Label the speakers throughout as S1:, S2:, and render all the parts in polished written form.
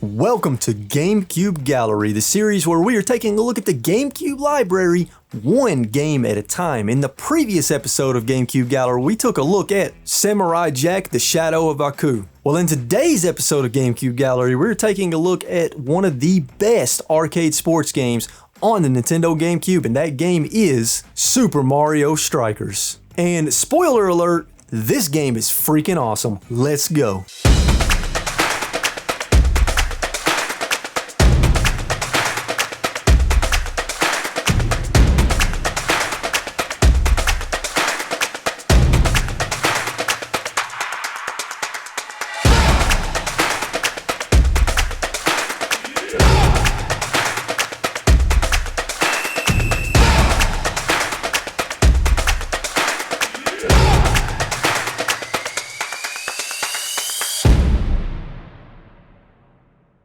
S1: Welcome to GameCube Gallery, the series where we are taking a look at the GameCube library one game at a time. In the previous episode of GameCube Gallery, we took a look at Samurai Jack: The Shadow of Aku. Well, in today's episode of GameCube Gallery, we're taking a look at one of the best arcade sports games on the Nintendo GameCube, and that game is Super Mario Strikers. And spoiler alert, this game is freaking awesome. Let's go.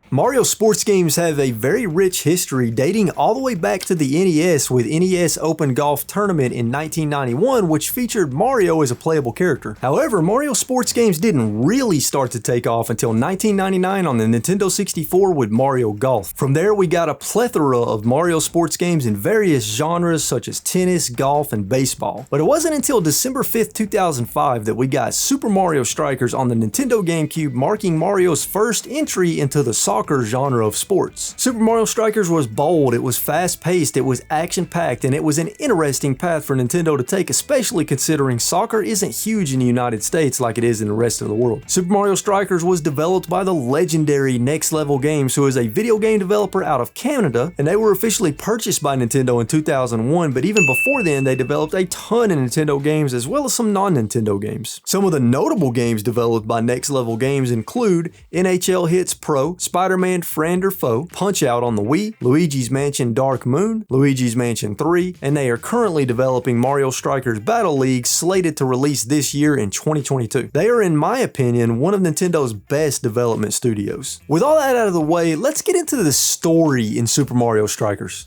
S1: Mario sports games have a very rich history dating all the way back to the NES with NES Open Golf Tournament in 1991, which featured Mario as a playable character. However, Mario sports games didn't really start to take off until 1999 on the Nintendo 64 with Mario Golf. From there, we got a plethora of Mario sports games in various genres such as tennis, golf, and baseball. But it wasn't until December 5th, 2005 that we got Super Mario Strikers on the Nintendo GameCube, marking Mario's first entry into the soccer genre of sports. Super Mario Strikers was bold, it was fast-paced, it was action-packed, and it was an interesting path for Nintendo to take, especially considering soccer isn't huge in the United States like it is in the rest of the world. Super Mario Strikers was developed by the legendary Next Level Games, who is a video game developer out of Canada, and they were officially purchased by Nintendo in 2001, but even before then they developed a ton of Nintendo games as well as some non-Nintendo games. Some of the notable games developed by Next Level Games include NHL Hits Pro, Spider-Man Friend or Foe, Punch-Out on the Wii, Luigi's Mansion Dark Moon, Luigi's Mansion 3, and they are currently developing Mario Strikers Battle League, slated to release this year in 2022. They are, in my opinion, one of Nintendo's best development studios. With all that out of the way, let's get into the story in Super Mario Strikers.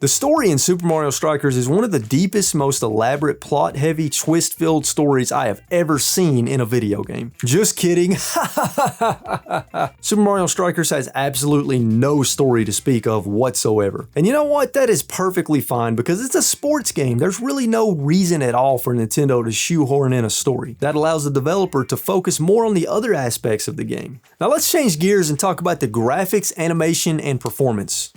S1: The story in Super Mario Strikers is one of the deepest, most elaborate, plot-heavy, twist-filled stories I have ever seen in a video game. Just kidding. Super Mario Strikers has absolutely no story to speak of whatsoever. And you know what? That is perfectly fine because it's a sports game. There's really no reason at all for Nintendo to shoehorn in a story. That allows the developer to focus more on the other aspects of the game. Now let's change gears and talk about the graphics, animation, and performance.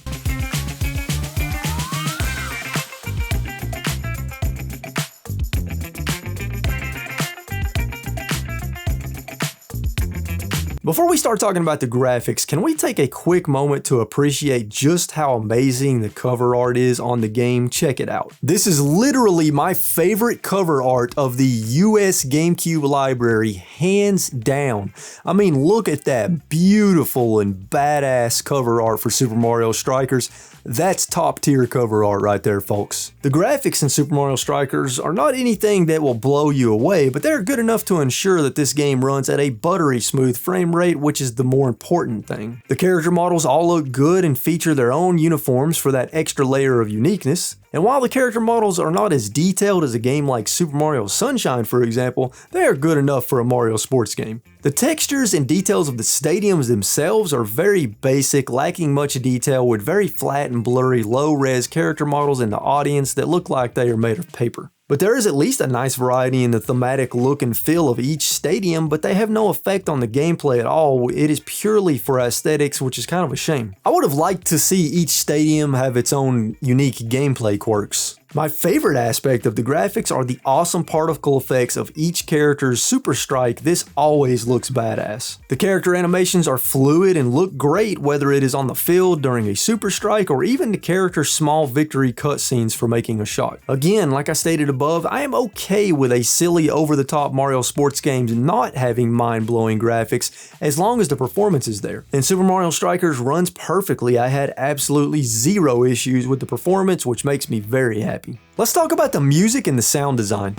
S1: Before we start talking about the graphics, can we take a quick moment to appreciate just how amazing the cover art is on the game? Check it out. This is literally my favorite cover art of the US GameCube library, hands down. I mean, look at that beautiful and badass cover art for Super Mario Strikers. That's top tier cover art right there, folks. The graphics in Super Mario Strikers are not anything that will blow you away, but they're good enough to ensure that this game runs at a buttery smooth frame rate, which is the more important thing. The character models all look good and feature their own uniforms for that extra layer of uniqueness. And while the character models are not as detailed as a game like Super Mario Sunshine, for example, they are good enough for a Mario sports game. The textures and details of the stadiums themselves are very basic, lacking much detail, with very flat and blurry low-res character models in the audience that look like they are made of paper. But there is at least a nice variety in the thematic look and feel of each stadium, but they have no effect on the gameplay at all. It is purely for aesthetics, which is kind of a shame. I would have liked to see each stadium have its own unique gameplay quirks. My favorite aspect of the graphics are the awesome particle effects of each character's super strike. This always looks badass. The character animations are fluid and look great, whether it is on the field during a super strike or even the character's small victory cutscenes for making a shot. Again, like I stated above, I am okay with a silly over-the-top Mario sports games not having mind-blowing graphics as long as the performance is there. And Super Mario Strikers runs perfectly. I had absolutely zero issues with the performance, which makes me very happy. Let's talk about the music and the sound design.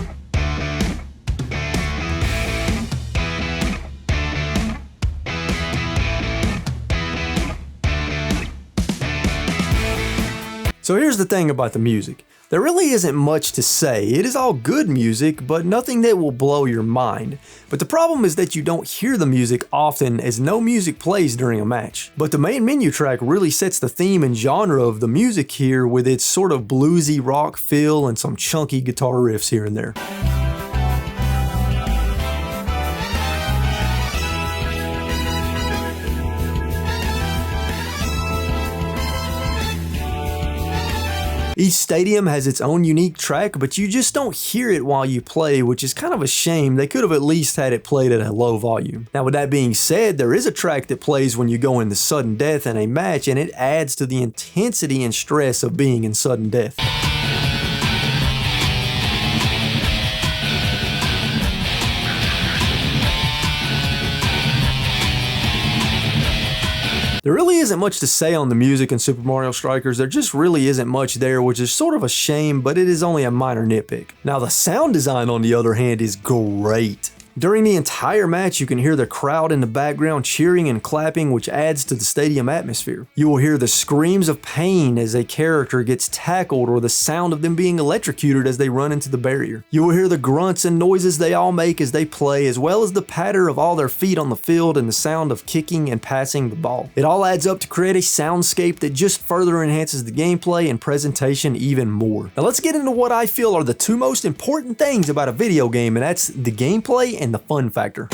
S1: So So here's the thing about the music. There really isn't much to say. It is all good music, but nothing that will blow your mind. But the problem is that you don't hear the music often, as no music plays during a match. But the main menu track really sets the theme and genre of the music here, with its sort of bluesy rock feel and some chunky guitar riffs here and there. Each stadium has its own unique track, but you just don't hear it while you play, which is kind of a shame. They could have at least had it played at a low volume. Now with that being said, there is a track that plays when you go into sudden death in a match, and it adds to the intensity and stress of being in sudden death. There really isn't much to say on the music in Super Mario Strikers. There just really isn't much there, which is sort of a shame, but it is only a minor nitpick. Now the sound design, on the other hand, is great. During the entire match, you can hear the crowd in the background cheering and clapping, which adds to the stadium atmosphere. You will hear the screams of pain as a character gets tackled, or the sound of them being electrocuted as they run into the barrier. You will hear the grunts and noises they all make as they play, as well as the patter of all their feet on the field and the sound of kicking and passing the ball. It all adds up to create a soundscape that just further enhances the gameplay and presentation even more. Now let's get into what I feel are the two most important things about a video game, and that's the gameplay and the fun factor.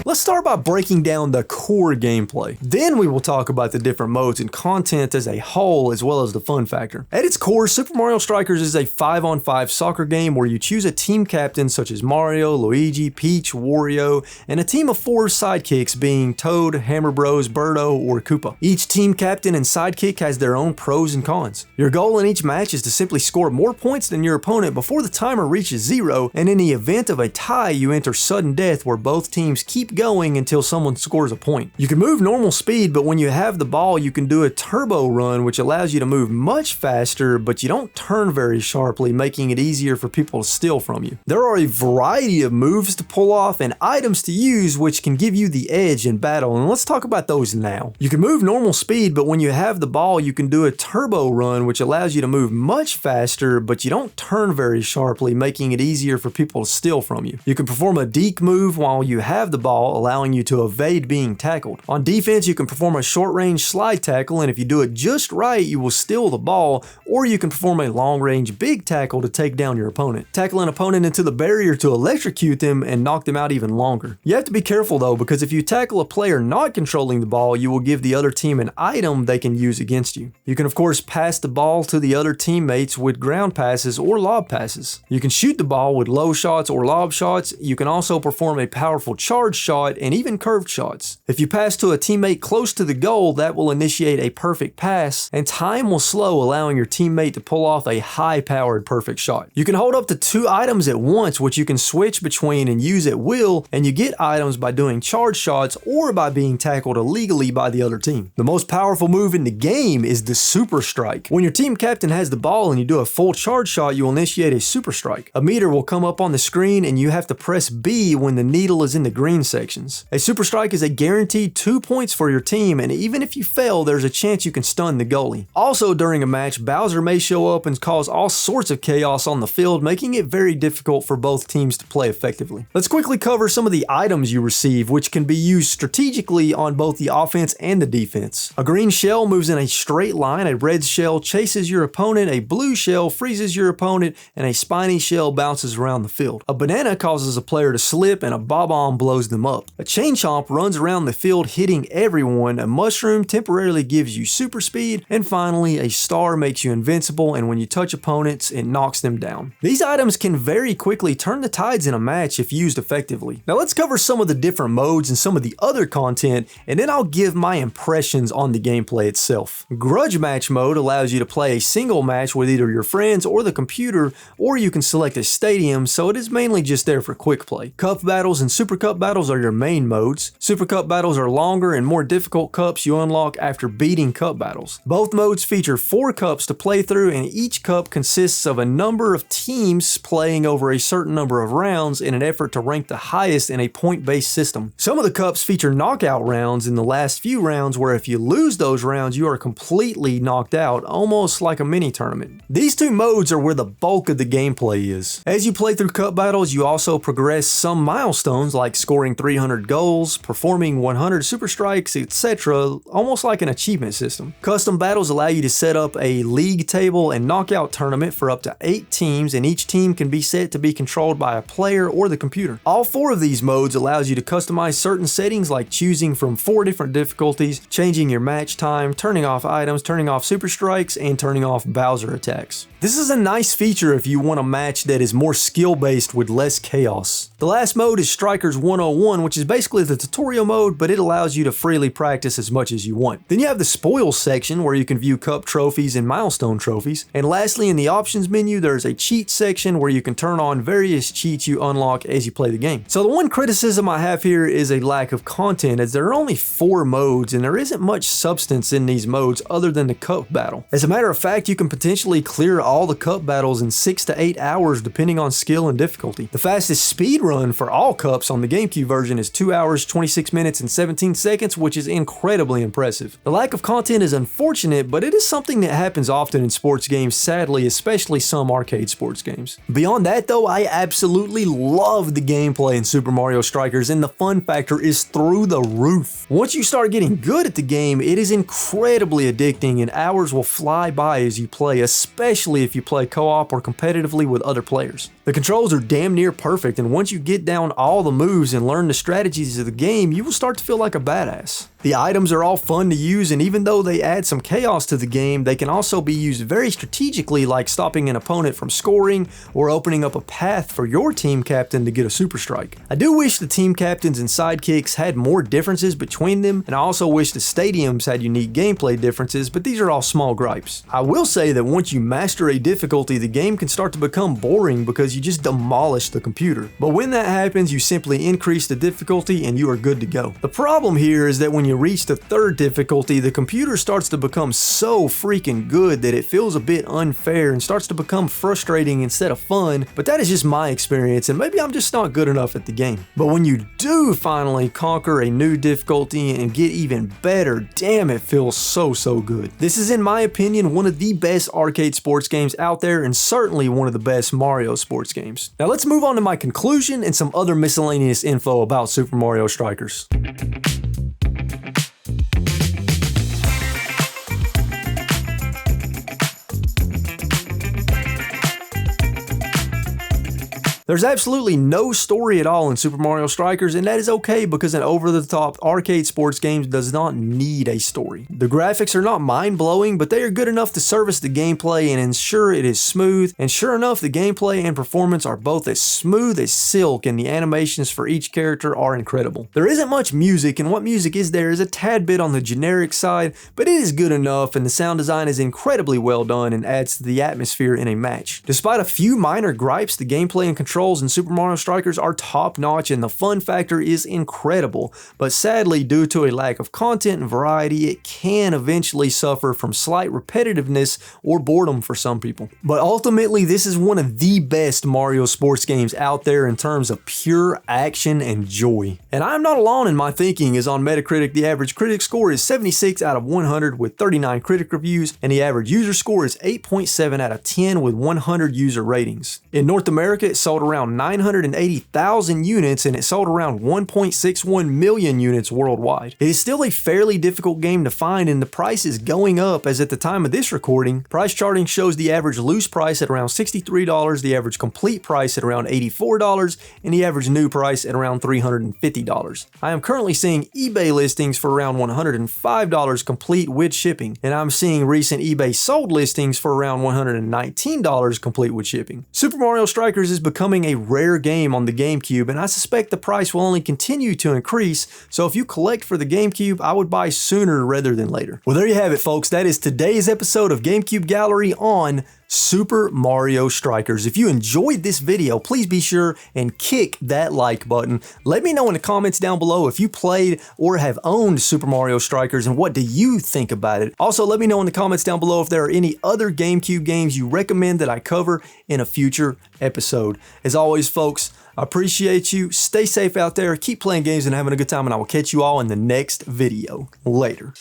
S1: Let's start by breaking down the core gameplay. Then we will talk about the different modes and content as a whole, as well as the fun factor. At its core, Super Mario Strikers is a 5-on-5 soccer game where you choose a team captain such as Mario, Luigi, Peach, Wario, and a team of 4 sidekicks being Toad, Hammer Bros, Birdo, or Koopa. Each team captain and sidekick has their own pros and cons. Your goal in each match is to simply score more points than your opponent before the timer reaches 0, and in the event of a tie, you enter sudden death, where both teams keep going until someone scores a point. You can move normal speed, but when you have the ball, you can do a turbo run, which allows you to move much faster, but you don't turn very sharply, making it easier for people to steal from you. There are a variety of moves to pull off and items to use which can give you the edge in battle, and let's talk about those now. You can move normal speed, but when you have the ball, you can do a turbo run, which allows you to move much faster, but you don't turn very sharply, making it easier for people to steal from you. You can perform a deke move while you have the ball, allowing you to evade being tackled. On defense, you can perform a short-range slide tackle, and if you do it just right, you will steal the ball, or you can perform a long-range big tackle to take down your opponent. Tackle an opponent into the barrier to electrocute them and knock them out even longer. You have to be careful though, because if you tackle a player not controlling the ball, you will give the other team an item they can use against you. You can of course pass the ball to the other teammates with ground passes or lob passes. You can shoot the ball with low shots or lob shots. You can also perform a powerful charge shot and even curved shots. If you pass to a teammate close to the goal, that will initiate a perfect pass, and time will slow, allowing your teammate to pull off a high-powered perfect shot. You can hold up to 2 items at once, which you can switch between and use at will, and you get items by doing charge shots or by being tackled illegally by the other team. The most powerful move in the game is the Super Strike. When your team captain has the ball and you do a full charge shot, you will initiate a Super Strike. A meter will come up on the screen, and you have to press B when the needle is in the green sections. A Super Strike is a guaranteed 2 points for your team, and even if you fail, there's a chance you can stun the goalie. Also during a match, Bowser may show up and cause all sorts of chaos on the field, making it very difficult for both teams to play effectively. Let's quickly cover some of the items you receive, which can be used strategically on both the offense and the defense. A green shell moves in a straight line, a red shell chases your opponent, a blue shell freezes your opponent, and a spiny shell bounces around the field. A banana causes a player to slip, and a bob-omb blows them up. A chain chomp runs around the field hitting everyone, a mushroom temporarily gives you super speed, and finally a star makes you invincible, and when you touch opponents, it knocks them down. These items can very quickly turn the tides in a match if used effectively. Now let's cover some of the different modes and some of the other content, and then I'll give my impressions on the gameplay itself. Grudge match mode allows you to play a single match with either your friends or the computer, or you can select a stadium, so it is mainly just there for quick play. Cup battles and super cup battles are your main modes. Super Cup battles are longer and more difficult cups you unlock after beating cup battles. Both modes feature 4 cups to play through, and each cup consists of a number of teams playing over a certain number of rounds in an effort to rank the highest in a point-based system. Some of the cups feature knockout rounds in the last few rounds, where if you lose those rounds, you are completely knocked out, almost like a mini tournament. These 2 modes are where the bulk of the gameplay is. As you play through cup battles, you also progress some milestones like scoring 300 goals, performing 100 super strikes, etc., almost like an achievement system. Custom battles allow you to set up a league table and knockout tournament for up to 8 teams, and each team can be set to be controlled by a player or the computer. All 4 of these modes allows you to customize certain settings, like choosing from 4 different difficulties, changing your match time, turning off items, turning off super strikes, and turning off Bowser attacks. This is a nice feature if you want a match that is more skill-based with less chaos. The last mode is Strikers 101, which is basically the tutorial mode, but it allows you to freely practice as much as you want. Then you have the spoils section, where you can view cup trophies and milestone trophies. And lastly, in the options menu, there's a cheat section where you can turn on various cheats you unlock as you play the game. So the one criticism I have here is a lack of content, as there are only 4 modes and there isn't much substance in these modes other than the cup battle. As a matter of fact, you can potentially clear all the cup battles in 6 to 8 hours depending on skill and difficulty. The fastest speed run for all cups on the GameCube version is 2 hours, 26 minutes, and 17 seconds, which is incredibly impressive. The lack of content is unfortunate, but it is something that happens often in sports games, sadly, especially some arcade sports games. Beyond that though, I absolutely love the gameplay in Super Mario Strikers, and the fun factor is through the roof. Once you start getting good at the game, it is incredibly addicting, and hours will fly by as you play, especially if you play co-op or competitively with other players. The controls are damn near perfect, and once you get down all the moves and learn the strategies of the game, you will start to feel like a badass. The items are all fun to use, and even though they add some chaos to the game, they can also be used very strategically, like stopping an opponent from scoring or opening up a path for your team captain to get a super strike. I do wish the team captains and sidekicks had more differences between them, and I also wish the stadiums had unique gameplay differences, but these are all small gripes. I will say that once you master a difficulty, the game can start to become boring because you just demolish the computer. But when that happens, you simply increase the difficulty and you are good to go. The problem here is that when you reach the 3rd difficulty, the computer starts to become so freaking good that it feels a bit unfair and starts to become frustrating instead of fun, but that is just my experience, and maybe I'm just not good enough at the game. But when you do finally conquer a new difficulty and get even better, damn, it feels so good. This is, in my opinion, one of the best arcade sports games out there, and certainly one of the best Mario sports games. Now let's move on to my conclusion and some other miscellaneous info about Super Mario Strikers. There's absolutely no story at all in Super Mario Strikers, and that is okay because an over-the-top arcade sports game does not need a story. The graphics are not mind-blowing, but they are good enough to service the gameplay and ensure it is smooth, and sure enough, the gameplay and performance are both as smooth as silk, and the animations for each character are incredible. There isn't much music, and what music is there is a tad bit on the generic side, but it is good enough, and the sound design is incredibly well done and adds to the atmosphere in a match. Despite a few minor gripes, the gameplay and controls in Super Mario Strikers are top notch and the fun factor is incredible, but sadly, due to a lack of content and variety, it can eventually suffer from slight repetitiveness or boredom for some people. But ultimately, this is one of the best Mario sports games out there in terms of pure action and joy. And I'm not alone in my thinking, as on Metacritic, the average critic score is 76 out of 100 with 39 critic reviews, and the average user score is 8.7 out of 10 with 100 user ratings. In North America, it sold around 980,000 units, and it sold around 1.61 million units worldwide. It is still a fairly difficult game to find, and the price is going up, as at the time of this recording, price charting shows the average loose price at around $63, the average complete price at around $84, and the average new price at around $350. I am currently seeing eBay listings for around $105 complete with shipping, and I'm seeing recent eBay sold listings for around $119 complete with shipping. Super Mario Strikers is becoming a rare game on the GameCube, and I suspect the price will only continue to increase, so if you collect for the GameCube, I would buy sooner rather than later. Well, there you have it, folks. That is today's episode of GameCube Gallery on Super Mario Strikers. If you enjoyed this video, please be sure and kick that like button. Let me know in the comments down below if you played or have owned Super Mario Strikers and what do you think about it. Also, let me know in the comments down below if there are any other GameCube games you recommend that I cover in a future episode. As always, folks, I appreciate you. Stay safe out there, keep playing games and having a good time, and I will catch you all in the next video. Later.